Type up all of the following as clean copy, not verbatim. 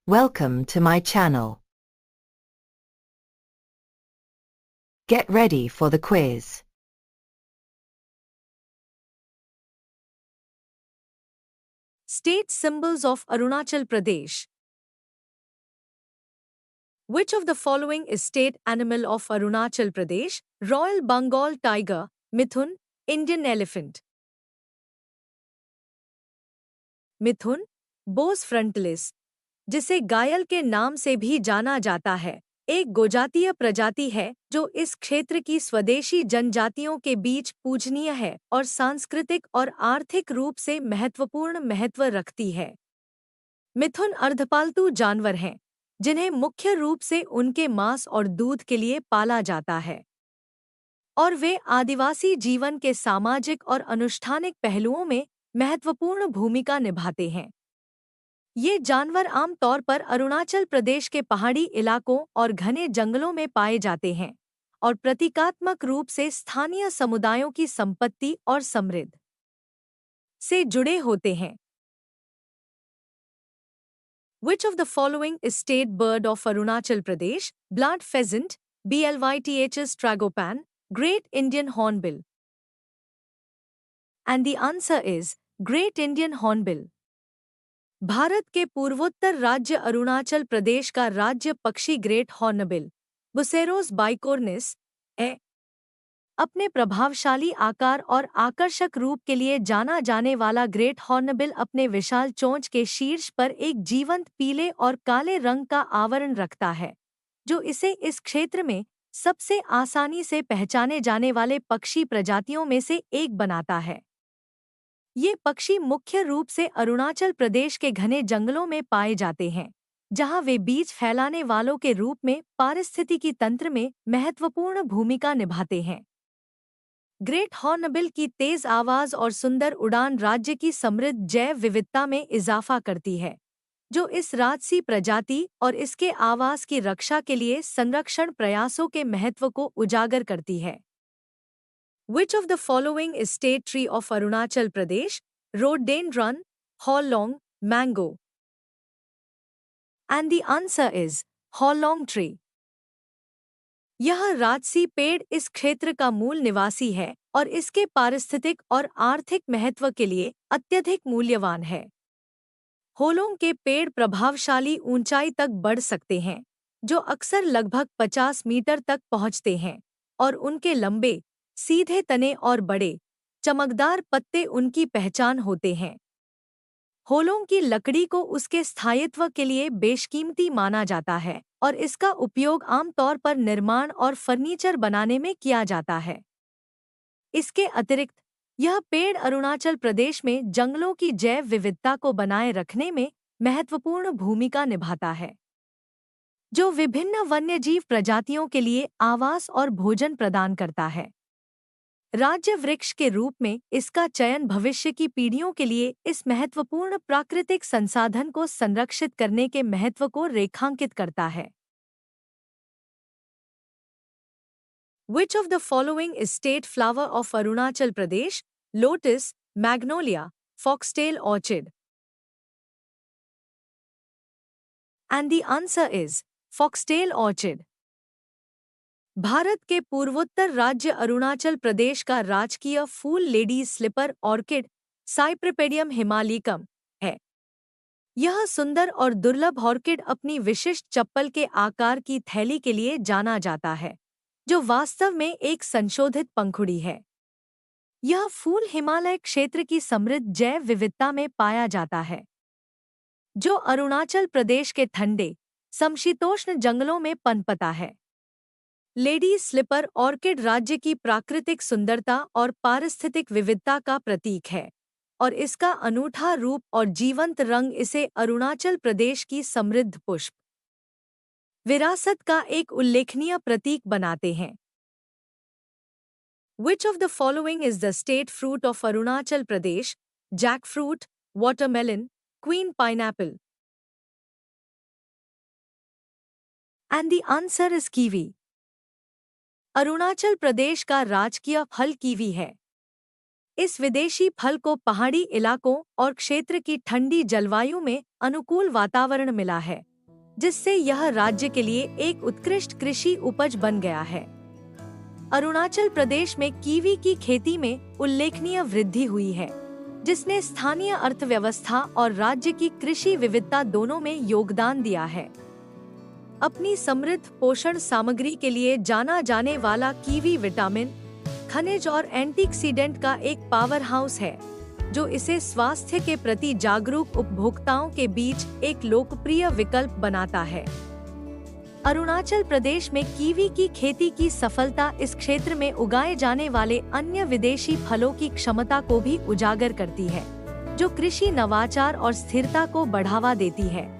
Welcome to my channel. Get ready for the quiz. State symbols of Arunachal Pradesh. Which of the following is state animal of Arunachal Pradesh? Royal Bengal tiger, Mithun, Indian elephant. मिथुन, बोस फ्रंटलिस, जिसे गायल के नाम से भी जाना जाता है, एक गोजातीय प्रजाति है जो इस क्षेत्र की स्वदेशी जनजातियों के बीच पूजनीय है और सांस्कृतिक और आर्थिक रूप से महत्वपूर्ण महत्व रखती है। मिथुन अर्धपालतू जानवर हैं, जिन्हें मुख्य रूप से उनके मांस और दूध के लिए पाला जाता है, और वे आदिवासी जीवन के सामाजिक और अनुष्ठानिक पहलुओं में महत्वपूर्ण भूमिका निभाते हैं। ये जानवर आमतौर पर अरुणाचल प्रदेश के पहाड़ी इलाकों और घने जंगलों में पाए जाते हैं और प्रतीकात्मक रूप से स्थानीय समुदायों की संपत्ति और समृद्धि से जुड़े होते हैं। Which of the following is state bird of Arunachal Pradesh? Blood pheasant, Blyths tragopan, Great Indian hornbill. And the answer is Great Indian hornbill. Bharat के पूर्वोत्तर राज्य अरुणाचल प्रदेश का राज्य पक्षी ग्रेट हॉर्नबिल, बुसेरोस बाइकोर्निस, है। अपने प्रभावशाली आकार और आकर्षक रूप के लिए जाना जाने वाला ग्रेट हॉर्नबिल अपने विशाल चोंच के शीर्ष पर एक जीवंत पीले और काले रंग का आवरण रखता है, जो इसे इस क्षेत्र में सबसे आसानी से पहचाने जाने वाले पक्षी प्रजातियों में से एक बनाता है। ये पक्षी मुख्य रूप से अरुणाचल प्रदेश के घने जंगलों में पाए जाते हैं, जहां वे बीज फैलाने वालों के रूप में पारिस्थितिकी तंत्र में महत्वपूर्ण भूमिका निभाते हैं। ग्रेट हॉर्नबिल की तेज आवाज और सुंदर उड़ान राज्य की समृद्ध जैव विविधता में इजाफा करती है, जो इस राजसी प्रजाति और इसके आवास की रक्षा के लिए संरक्षण प्रयासों के महत्व को उजागर करती है। Which of the following is state tree of Arunachal Pradesh? Rhododendron, Hawlong, mango. And the answer is Hawlong tree. यह राजसी पेड़ इस क्षेत्र का मूल निवासी है और इसके पारिस्थितिक और आर्थिक महत्व के लिए अत्यधिक मूल्यवान है। होलोंग के पेड़ प्रभावशाली ऊंचाई तक बढ़ सकते हैं, जो अक्सर लगभग 50 मीटर तक पहुंचते हैं, और उनके लंबे, सीधे तने और बड़े, चमकदार पत्ते उनकी पहचान होते हैं। होलोंग की लकड़ी को उसके स्थायित्व के लिए बेशकीमती माना जाता है और इसका उपयोग आमतौर पर निर्माण और फर्नीचर बनाने में किया जाता है। इसके अतिरिक्त यह पेड़ अरुणाचल प्रदेश में जंगलों की जैव विविधता को बनाए रखने में महत्वपूर्ण भूमिका निभाता है, जो विभिन्न वन्यजीव प्रजातियों के लिए आवास और भोजन प्रदान करता है। राज्य वृक्ष के रूप में इसका चयन भविष्य की पीढ़ियों के लिए इस महत्वपूर्ण प्राकृतिक संसाधन को संरक्षित करने के महत्व को रेखांकित करता है। Which of the following is state flower of Arunachal Pradesh? Lotus, magnolia, foxtail orchid. And the answer is foxtail orchid. Bharat के पूर्वोत्तर राज्य अरुणाचल प्रदेश का राजकीय फूल लेडीज स्लिपर ऑर्किड, साइप्रिपेडियम हिमालिकम, है। यह सुंदर और दुर्लभ ऑर्किड अपनी विशिष्ट चप्पल के आकार की थैली के लिए जाना जाता है, जो वास्तव में एक संशोधित पंखुड़ी है। यह फूल हिमालय क्षेत्र की समृद्ध जैव विविधता में पाया जाता है, जो अरुणाचल प्रदेश के ठंडे, समशीतोष्ण जंगलों में पनपता है। लेडीज स्लिपर ऑर्किड राज्य की प्राकृतिक सुंदरता और पारिस्थितिक विविधता का प्रतीक है, और इसका अनूठा रूप और जीवंत रंग इसे अरुणाचल प्रदेश की समृद्ध पुष्प विरासत का एक उल्लेखनीय प्रतीक बनाते हैं। Which of the following is the state fruit of Arunachal Pradesh? Jackfruit, watermelon, queen pineapple. And the answer is kiwi. Arunachal Pradesh का राजकीय फल कीवी है। इस विदेशी फल को पहाड़ी इलाकों और क्षेत्र की ठंडी जलवायु में अनुकूल वातावरण मिला है, जिससे यह राज्य के लिए एक उत्कृष्ट कृषि उपज बन गया है। अरुणाचल प्रदेश में कीवी की खेती में उल्लेखनीय वृद्धि हुई है, जिसने स्थानीय अर्थव्यवस्था और राज्य की कृषि विविधता दोनों में योगदान दिया है। अपनी समृद्ध पोषण सामग्री के लिए जाना जाने वाला कीवी विटामिन, खनिज और एंटीऑक्सीडेंट का एक पावर हाउस है, जो इसे स्वास्थ्य के प्रति जागरूक उपभोक्ताओं के बीच एक लोकप्रिय विकल्प बनाता है। अरुणाचल प्रदेश में कीवी की खेती की सफलता इस क्षेत्र में उगाए जाने वाले अन्य विदेशी फलों की क्षमता को भी उजागर करती है, जो कृषि नवाचार और स्थिरता को बढ़ावा देती है।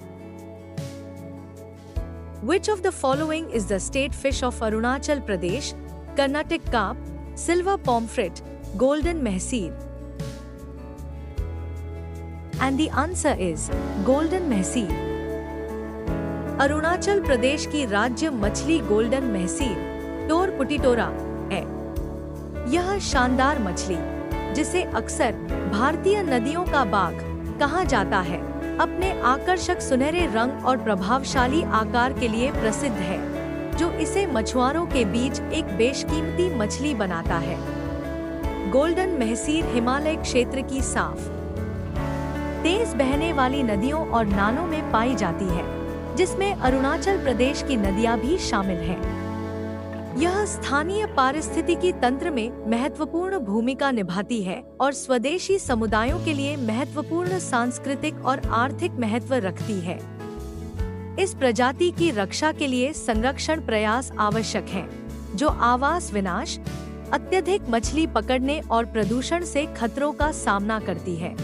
Which of the following is the state fish of Arunachal Pradesh? Carnatic carp, silver pomfret, golden mahseer. And the answer is golden mahseer. Arunachal Pradesh की राज्य मछली गोल्डन महसीर टोर पुटिटोरा है। यह शानदार मछली, जिसे अक्सर भारतीय नदियों का बाघ कहा जाता है, अपने आकर्षक सुनहरे रंग और प्रभावशाली आकार के लिए प्रसिद्ध है, जो इसे मछुआरों के बीच एक बेशकीमती मछली बनाता है। गोल्डन महसीर हिमालय क्षेत्र की साफ, तेज बहने वाली नदियों और नालों में पाई जाती है, जिसमें अरुणाचल प्रदेश की नदियां भी शामिल हैं। यह स्थानीय पारिस्थितिकी तंत्र में महत्वपूर्ण भूमिका निभाती है और स्वदेशी समुदायों के लिए महत्वपूर्ण सांस्कृतिक और आर्थिक महत्व रखती है। इस प्रजाति की रक्षा के लिए संरक्षण प्रयास आवश्यक हैं, जो आवास विनाश, अत्यधिक मछली पकड़ने और प्रदूषण से खतरों का सामना करती है।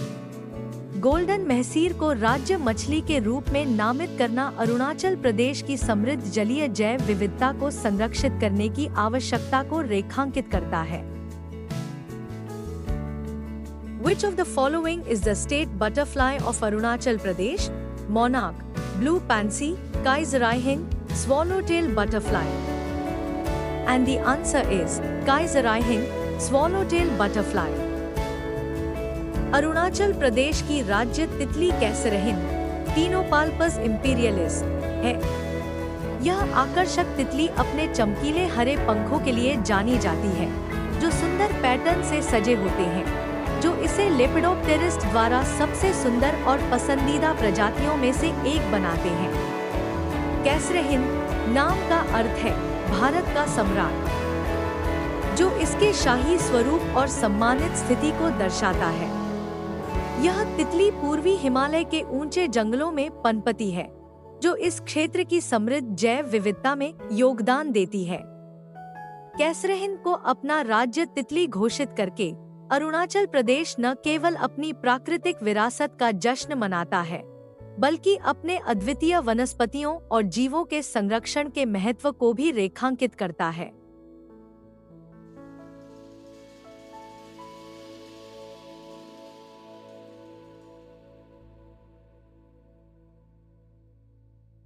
गोल्डन महसीर को राज्य मछली के रूप में नामित करना अरुणाचल प्रदेश की समृद्ध जलीय जैव विविधता को संरक्षित करने की आवश्यकता को रेखांकित करता है। Which of the following is the state butterfly of Arunachal Pradesh? Monarch, blue pansy, Kaiserihin, swallowtail butterfly. And the answer is Kaiserihin, swallowtail butterfly. Arunachal Pradesh की राज्य तितली कैसरहिन टीनोपाल्पस इम्पीरियलिस है। यह आकर्षक तितली अपने चमकीले हरे पंखों के लिए जानी जाती है, जो सुंदर पैटर्न से सजे होते हैं, जो इसे लेपिडोप्टेरिस द्वारा सबसे सुंदर और पसंदीदा प्रजातियों में से एक बनाते हैं। कैसरहिन नाम का अर्थ है भारत का सम्राट, जो इसके शाही स्वरूप और सम्मानित स्थिति को दर्शाता है। यह तितली पूर्वी हिमालय के ऊंचे जंगलों में पनपती है, जो इस क्षेत्र की समृद्ध जैव विविधता में योगदान देती है। कैसरहिन को अपना राज्य तितली घोषित करके अरुणाचल प्रदेश न केवल अपनी प्राकृतिक विरासत का जश्न मनाता है, बल्कि अपने अद्वितीय वनस्पतियों और जीवों के संरक्षण के महत्व को भी रेखांकित करता है।